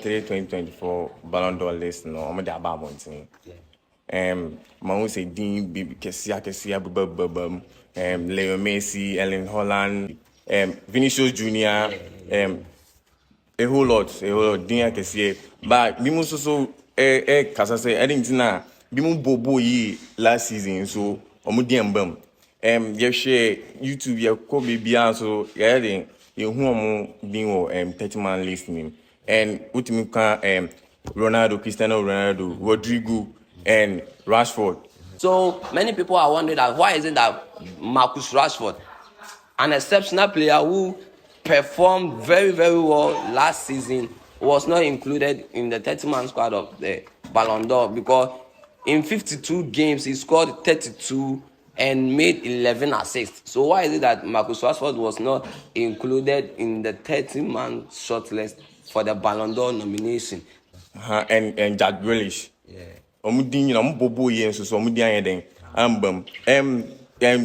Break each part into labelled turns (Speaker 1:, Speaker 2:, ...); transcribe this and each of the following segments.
Speaker 1: 2023-2024 Ballon d'Or list no I'm the about thing. Man say Dean Baby Kessia Leo Messi, Ellen Holland, Vinicius Junior, a whole lot, Dean Kessia. But we must also kasa say I didn't know bimu bobo yi last season so omudian bam. You share YouTube ya ko bibia so yeah then you who am being 30-man list name and ultimate can Ronaldo, Cristiano Ronaldo, Rodrigo and Rashford.
Speaker 2: So many people are wondering that why is it that Marcus Rashford, an exceptional player who performed very, very well last season, was not included in the 30-man squad of the Ballon d'Or, because in 52 games he scored 32 and made 11 assists. So why is it that Marcus Rashford was not included in the 30-man shortlist for the Ballon d'Or nomination?
Speaker 1: And Jack Grealish.
Speaker 2: Yeah.
Speaker 1: Omudin na mbobo ye nso so omudi anye den ambam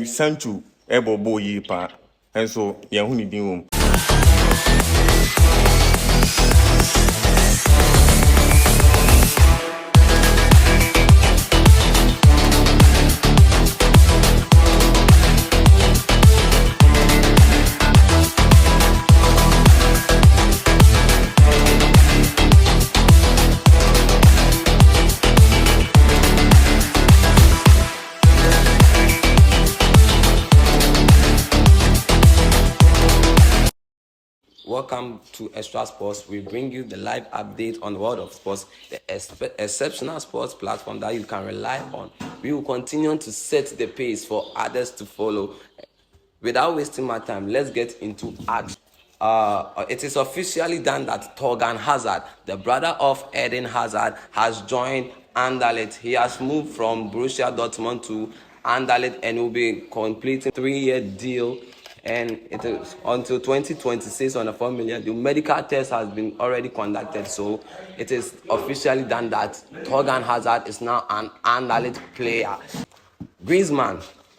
Speaker 1: Sancho ebobo ye pa enso ye hu ni din wom.
Speaker 2: Welcome to Exxtra Sports. We bring you the live update on the world of sports, the exceptional sports platform that you can rely on. We will continue to set the pace for others to follow. Without wasting my time, let's get into action. It is officially done that Torgan Hazard, the brother of Eden Hazard, has joined Anderlecht. He has moved from Borussia Dortmund to Anderlecht and will be completing a 3-year deal. And it is until 2026 on a 4 million. The medical test has been already conducted, so it is officially done that Torgan Hazard is now an Anderlecht player.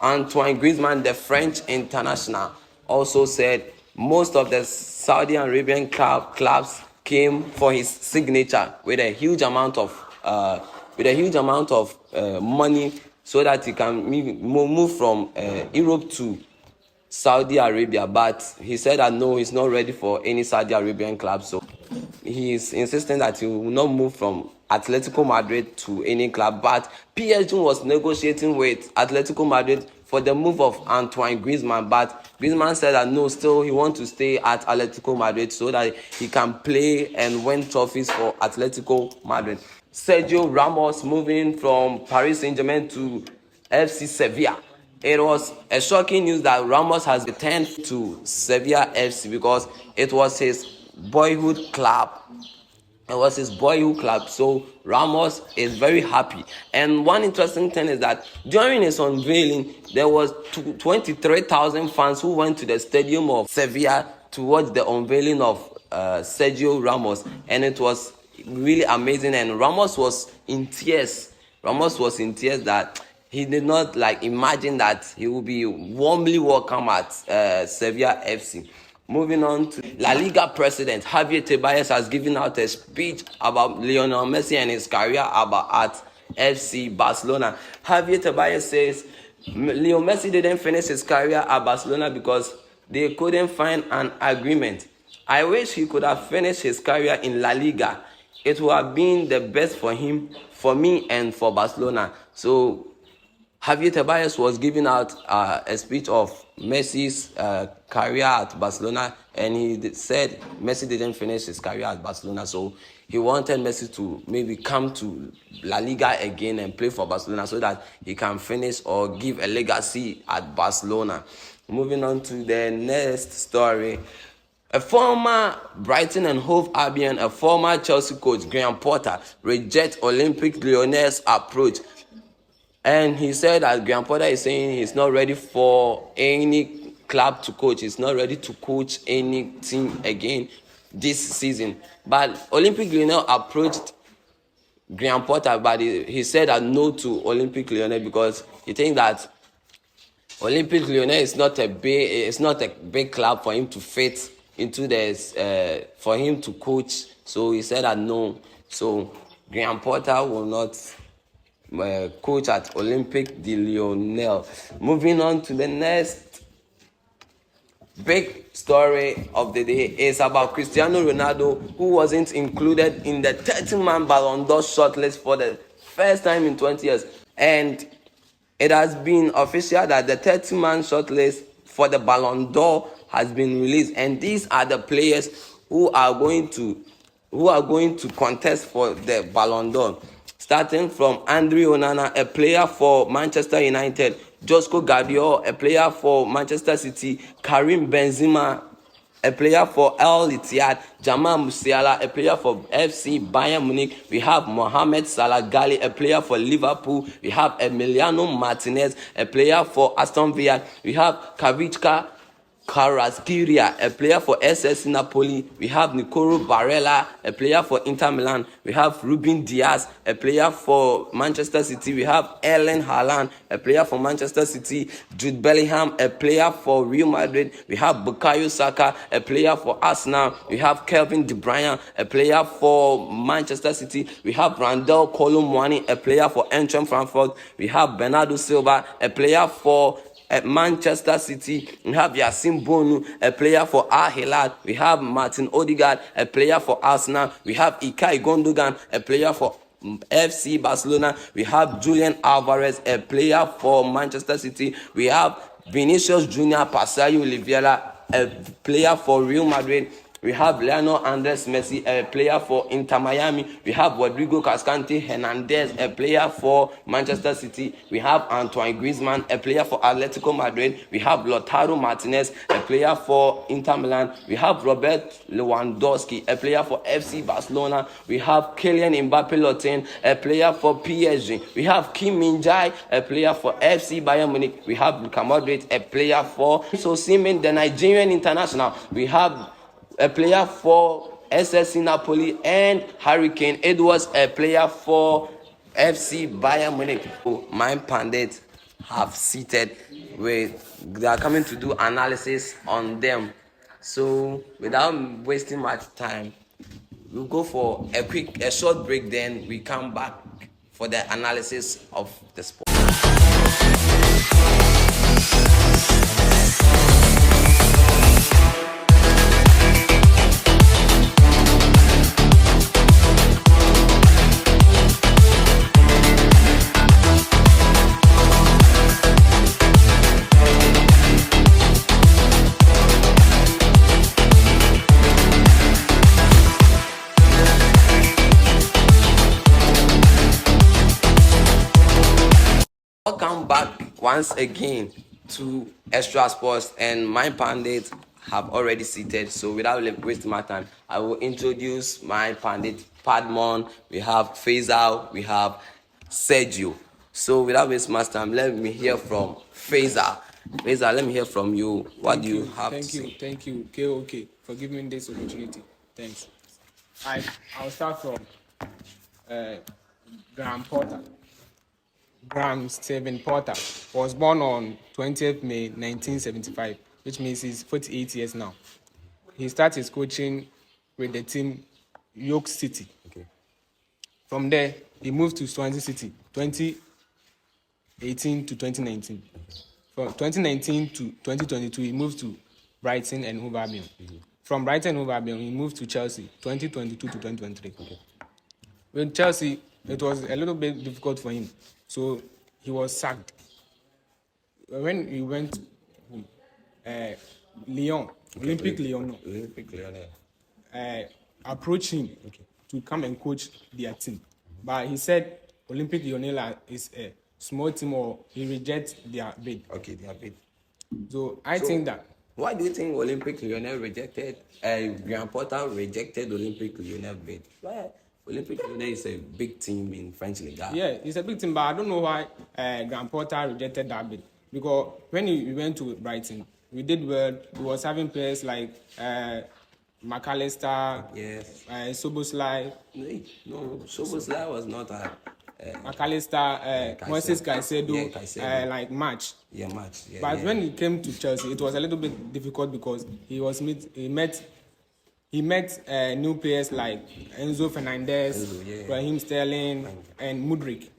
Speaker 2: Antoine Griezmann, the French international, also said most of the Saudi Arabian clubs came for his signature with a huge amount of money, so that he can move from Europe to Saudi Arabia. But he said that no, he's not ready for any Saudi Arabian club, so he is insisting that he will not move from Atletico Madrid to any club. But PSG was negotiating with Atletico Madrid for the move of Antoine Griezmann, but Griezmann said that no, still he wants to stay at Atletico Madrid so that he can play and win trophies for Atletico Madrid. Sergio Ramos moving from Paris Saint-Germain to FC Sevilla. It was a shocking news that Ramos has returned to Sevilla FC because it was his boyhood club. So Ramos is very happy. And one interesting thing is that during his unveiling, there was 23,000 fans who went to the stadium of Sevilla to watch the unveiling of Sergio Ramos. And it was really amazing. And Ramos was in tears. That he did not imagine that he would be warmly welcome at Sevilla FC. Moving on to La Liga president Javier Tebas has given out a speech about Lionel Messi and his career at FC Barcelona. Javier Tebas says Leo Messi didn't finish his career at Barcelona because they couldn't find an agreement. I wish he could have finished his career in La Liga. It would have been the best for him, for me, and for Barcelona. So Javier Tebas was giving out a speech of Messi's career at Barcelona, and he said Messi didn't finish his career at Barcelona, so he wanted Messi to maybe come to La Liga again and play for Barcelona so that he can finish or give a legacy at Barcelona. Moving on to the next story. A former Brighton and Hove Albion, a former Chelsea coach, Graham Potter, rejects Olympique Lyonnais' approach. And he said that Graham Potter is saying he's not ready for any club to coach. He's not ready to coach any team again this season. But Olympique Lyonnais approached Graham Potter, but he said that no to Olympique Lyonnais because he thinks that Olympique Lyonnais is not a big club for him to fit into this for him to coach. So he said that no. So Graham Potter will not coach at Olympique de Lyonnais. Moving on to the next big story of the day is about Cristiano Ronaldo, who wasn't included in the 30-man Ballon d'Or shortlist for the first time in 20 years. And it has been official that the 30-man shortlist for the Ballon d'Or has been released, and these are the players who are going to contest for the Ballon d'Or. Starting from Andre Onana, a player for Manchester United, Josko Gvardiol, a player for Manchester City, Karim Benzema, a player for Al Ittihad, Jamal Musiala, a player for FC Bayern Munich. We have Mohamed Salah Ghali, a player for Liverpool. We have Emiliano Martinez, a player for Aston Villa. We have Kavicka Kvaratskhelia, a player for SS Napoli. We have Nicolo Barella, a player for Inter Milan. We have Ruben Diaz, a player for Manchester City. We have Erling Haaland, a player for Manchester City. Jude Bellingham, a player for Real Madrid. We have Bukayo Saka, a player for Arsenal. We have Kevin De Bruyne, a player for Manchester City. We have Randall Kolo Muani, a player for Eintracht Frankfurt. We have Bernardo Silva, a player for at Manchester City. We have Yassine Bonu, a player for Al Hilal. We have Martin Odegaard, a player for Arsenal. We have Ilkay Gundogan, a player for FC Barcelona. We have Julian Alvarez, a player for Manchester City. We have Vinicius Junior Pasayo Oliveira, a player for Real Madrid. We have Lionel Andres Messi, a player for Inter Miami. We have Rodrigo Cascante Hernandez, a player for Manchester City. We have Antoine Griezmann, a player for Atletico Madrid. We have Lautaro Martinez, a player for Inter Milan. We have Robert Lewandowski, a player for FC Barcelona. We have Kylian Mbappe, a player for PSG. We have Kim Min-jae, a player for FC Bayern Munich. We have Luka Modric, a player for Osimhen, the Nigerian international. We have a player for SSC Napoli, and Hurricane Edwards, a player for FC Bayern Munich. My pundits have seated they are coming to do analysis on them. So without wasting much time, we'll go for a short break, then we come back for the analysis of the sport. Welcome back once again to Extra Sports, and my pundits have already seated. So without wasting my time, I will introduce my pundit Padmon. We have Faisal, we have Sergio. So without wasting my time, let me hear from Faisal. Faisal, let me hear from you. What do you have to say?
Speaker 3: Thank you, KOK, for giving me this opportunity. Thanks. I'll start from Graham Potter. Graham Stephen Potter was born on 20th May 1975, which means he's 48 years now. He started his coaching with the team York City.
Speaker 2: Okay.
Speaker 3: From there, he moved to Swansea City 2018 to 2019. From 2019 to 2022, he moved to Brighton and Hove Albion. From Brighton and Hove Albion, he moved to Chelsea 2022 to 2023. Okay. With Chelsea, it was a little bit difficult for him, so he was sacked. When he went to Lyon, Olympique Lyon, approached him to come and coach their team. But he said Olympique Lyonnais is a small team, or he rejects their bid.
Speaker 2: Okay, their bid.
Speaker 3: So I think that.
Speaker 2: Why do you think Olympique Lyonnais rejected, Graham Potter rejected Olympique Lyonnais bid? Why? Olympique Lyonnais is a big team in French League.
Speaker 3: Yeah, it's a big team, but I don't know why Graham Potter rejected that bid. Because when he went to Brighton, we did well. He was having players like McAllister,
Speaker 2: yes,
Speaker 3: Soboslai.
Speaker 2: No, Soboslai was not
Speaker 3: McAllister, Moses Caicedo,
Speaker 2: Yeah, Caicedo.
Speaker 3: like match.
Speaker 2: Yeah, match. Yeah,
Speaker 3: But
Speaker 2: yeah.
Speaker 3: when he came to Chelsea, it was a little bit difficult because he met new players like Enzo Fernandez, Raheem Sterling, and Mudryk.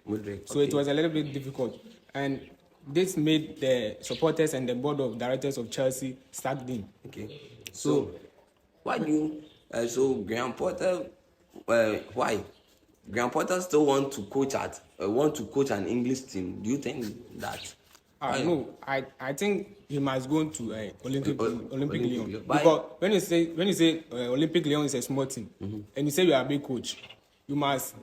Speaker 3: So it was a little bit difficult, and this made the supporters and the board of directors of Chelsea start in.
Speaker 2: Okay. So why do you? So Graham Potter, why? Graham Potter still want to coach an English team. Do you think that?
Speaker 3: No, I think he must go to Olympic Lyon.
Speaker 2: Lyon.
Speaker 3: Because when you say Olympic Lyon is a small team, and you say you are a big coach, you must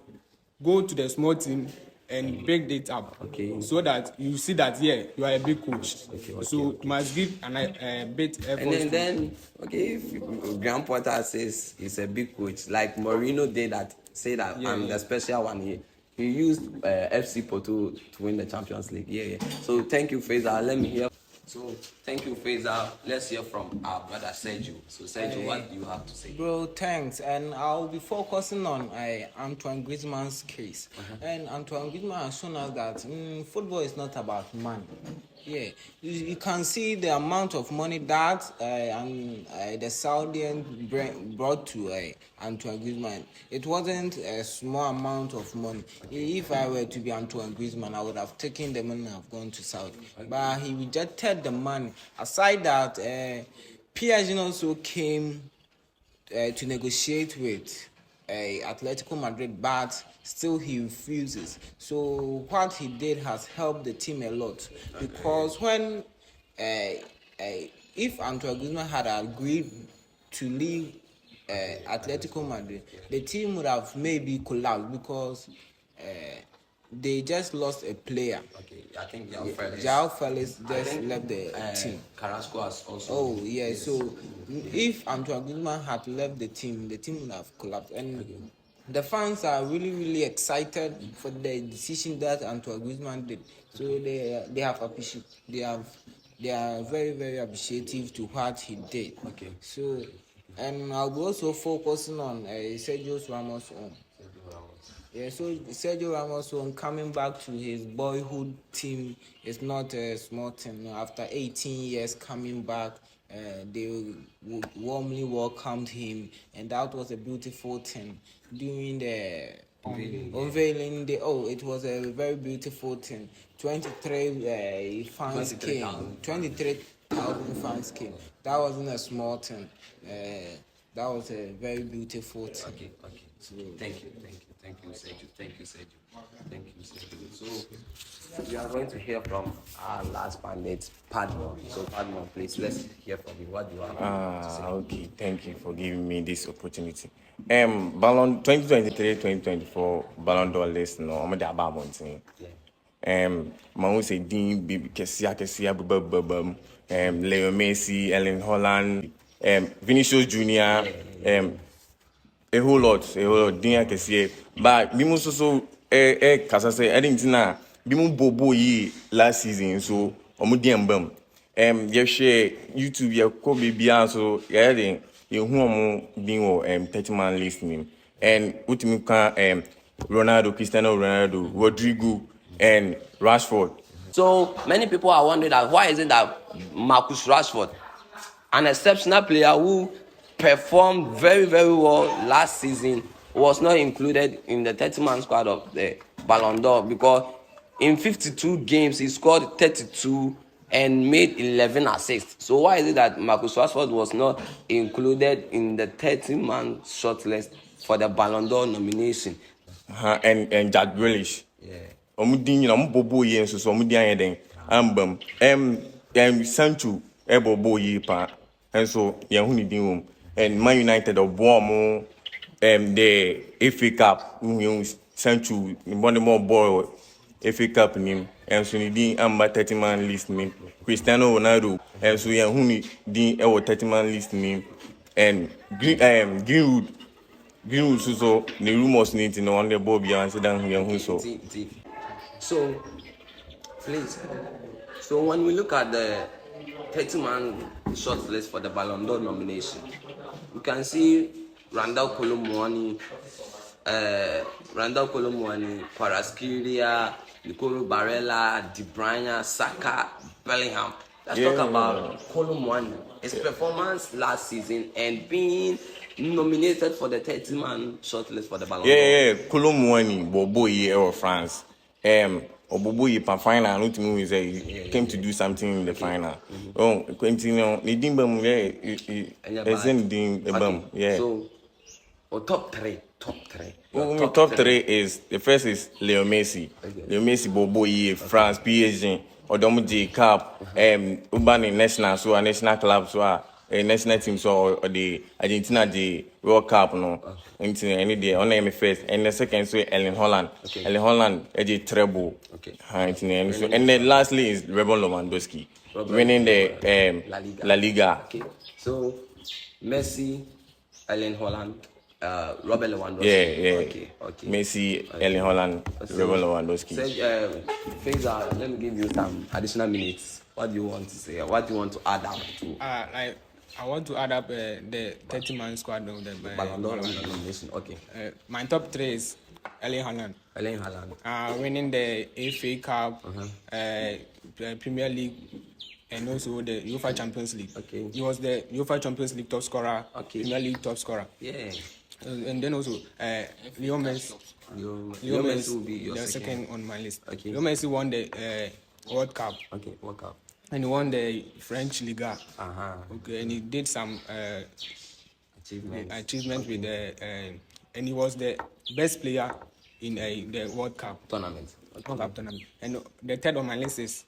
Speaker 3: go to the small team and break it up, so that you see that you are a big coach. So you must give a bit effort.
Speaker 2: And then if Graham Potter says he's a big coach, like Mourinho did that, say that I'm the special one here. He used FC Porto to win the Champions League. Yeah. So thank you, Faisal. Let me hear. So thank you, Faisal. Let's hear from our brother Sergio. So Sergio, what do you have to say?
Speaker 4: Bro, thanks. And I'll be focusing on Antoine Griezmann's case. And Antoine Griezmann has shown us that football is not about money. Yeah, you can see the amount of money that the Saudians brought to Antoine Griezmann. It wasn't a small amount of money. If I were to be Antoine Griezmann, I would have taken the money and have gone to Saudi. But he rejected the money. Aside that, PSG also came to negotiate with Atletico Madrid, but still he refuses. So what he did has helped the team a lot, because when if Antoine Griezmann had agreed to leave Atletico Madrid, the team would have maybe collapsed, because they just lost a player.
Speaker 2: I think
Speaker 4: João Felix just left the team.
Speaker 2: Carrasco has also.
Speaker 4: Oh yeah, so if Antoine Griezmann had left the team would have collapsed. And the fans are really, really excited for the decision that Antoine Griezmann did. So they are very, very appreciative to what he did. So, and I'll be also focusing on Sergio Ramos. Yeah, so Sergio Ramos coming back to his boyhood team is not a small thing. After 18 years coming back, they warmly welcomed him, and that was a beautiful thing. During the unveiling, it was a very beautiful thing. 23,000 fans came. That wasn't a small thing. That was a very beautiful thing.
Speaker 2: So thank you, Sergio. So we are going to hear from our last pandit, Padmore. So Padmore, please, let's hear from you. What do you have to say?
Speaker 1: Okay, thank you for giving me this opportunity. Ballon 2023-2024 Ballon d'Or list no, I'm the about one. Mahu say Dean, Bibi Kesia, Leo Messi, Erling Haaland, Vinicius Junior, a whole lot, Dean Kesia. But Bimu so kasa say I didn't know Bimu bobo ye last season, so Omudiambum. You share YouTube, you call baby, so yeah, you who being 30-man listening, and Utimika, Ronaldo, Cristiano Ronaldo, Rodrigo, and Rashford.
Speaker 2: So many people are wondering that why is it that Marcus Rashford, an exceptional player who performed very, very well last season, was not included in the 30-man squad of the Ballon d'Or, because in 52 games he scored 32 and made 11 assists. So why is it that Marcus Rashford was not included in the 30-man shortlist for the Ballon d'Or nomination?
Speaker 1: And Jack Grealish. Omudin, bobo ye so omudian den. Ambam. Sancho bobo ye pa. And so yehuni din and Man United of Bomo the FA Cup Sancho one more boy FA Cup him. And so ni amba 30-man list me Cristiano Ronaldo, and so yehuni din 30-man list me, and Greenwood so the rumors need to know on the Bobby and sit down here
Speaker 2: So please, so when we look at the 30-man shortlist for the Ballon d'Or nomination, we can see Randall Colomwani, Randall Colomwani, Kvaratskhelia, Nicolo Barella, De Bruyne, Saka, Bellingham. Let's talk about Colomwani. His performance last season and being nominated for the 30-man shortlist for the Ballon d'Or.
Speaker 1: Yeah. Colomwani, Bobo here France. Obobo pa final. No to me say he came to do something in the final. Oh, continue. Ni dimbam yeah.
Speaker 2: So, top three.
Speaker 1: Top three is the first is Leo Messi.
Speaker 2: Okay.
Speaker 1: Leo Messi Bobo here France PSG. Odomo J Cup. Urban national so a national club so a national team so or the Argentina the World Cup no. Into any day on name first and the second so Erling Haaland.
Speaker 2: Okay.
Speaker 1: Erling Haaland a treble.
Speaker 2: Okay.
Speaker 1: And then lastly is Robert Lewandowski winning the La Liga.
Speaker 2: Okay. So Messi, Erling Haaland, Robert Lewandowski.
Speaker 1: Yeah.
Speaker 2: Okay.
Speaker 1: Messi, Erling Haaland, Robert Lewandowski.
Speaker 2: Faisal, let me give you some additional minutes. What do you want to say? What do you want to add up to?
Speaker 3: I want to add up the 30-man squad of the
Speaker 2: Ballon d'Or nomination. Okay.
Speaker 3: My top three is Erling Haaland. Winning the FA Cup, Premier League, and also the UEFA Champions League.
Speaker 2: Okay.
Speaker 3: He was the UEFA Champions League top scorer,
Speaker 2: Okay.
Speaker 3: Premier League top scorer.
Speaker 2: Yeah.
Speaker 3: And then also Leo Messi.
Speaker 2: Leo Messi will be your
Speaker 3: second on my list.
Speaker 2: Okay.
Speaker 3: Leo Messi won the World Cup.
Speaker 2: Okay, World Cup.
Speaker 3: And he won the French Liga.
Speaker 2: Okay,
Speaker 3: and he did some achievements with and he was the best player in the World Cup
Speaker 2: tournament.
Speaker 3: tournament. And the third on my list is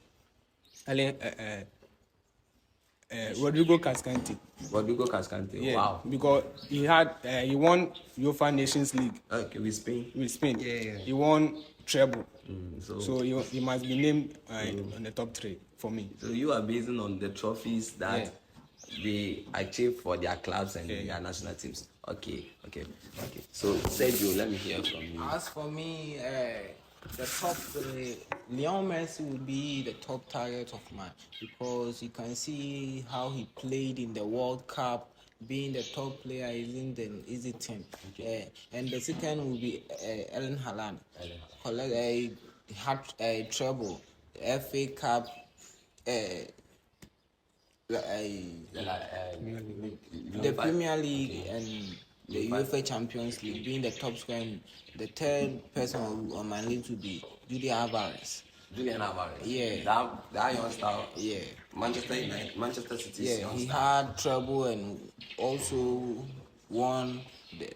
Speaker 3: Rodrigo Cascante.
Speaker 2: Yeah. Wow.
Speaker 3: Because he won UEFA Nations League.
Speaker 2: Okay, with Spain. Yeah.
Speaker 3: He won treble.
Speaker 2: So
Speaker 3: he must be named on the top three for me.
Speaker 2: So you are basing on the trophies that they achieve for their clubs and their national teams. Okay. So Sergio, let me hear from you.
Speaker 4: As for me, the top Lionel Messi would be the top target of mine because you can see how he played in the World Cup. Being the top player isn't an easy thing. And the second will be Erling Haaland. He had a treble, the FA Cup, the Premier League and the UEFA Champions League, being the top scorer. And the third person on my list would be Julian Alvarez. Yeah.
Speaker 2: That young star.
Speaker 4: Yeah.
Speaker 2: Manchester City.
Speaker 4: Yeah, he had treble and also won the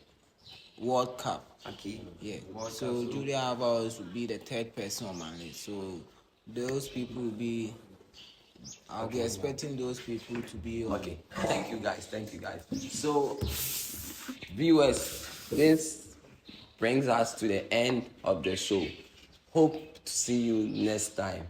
Speaker 4: World Cup.
Speaker 2: Okay.
Speaker 4: Yeah. So Julian Alvarez would be the third person on my list. So those people will be. I'll be expecting those people to be on.
Speaker 2: Okay. Thank you guys. So, viewers, this brings us to the end of the show. Hope to see you next time.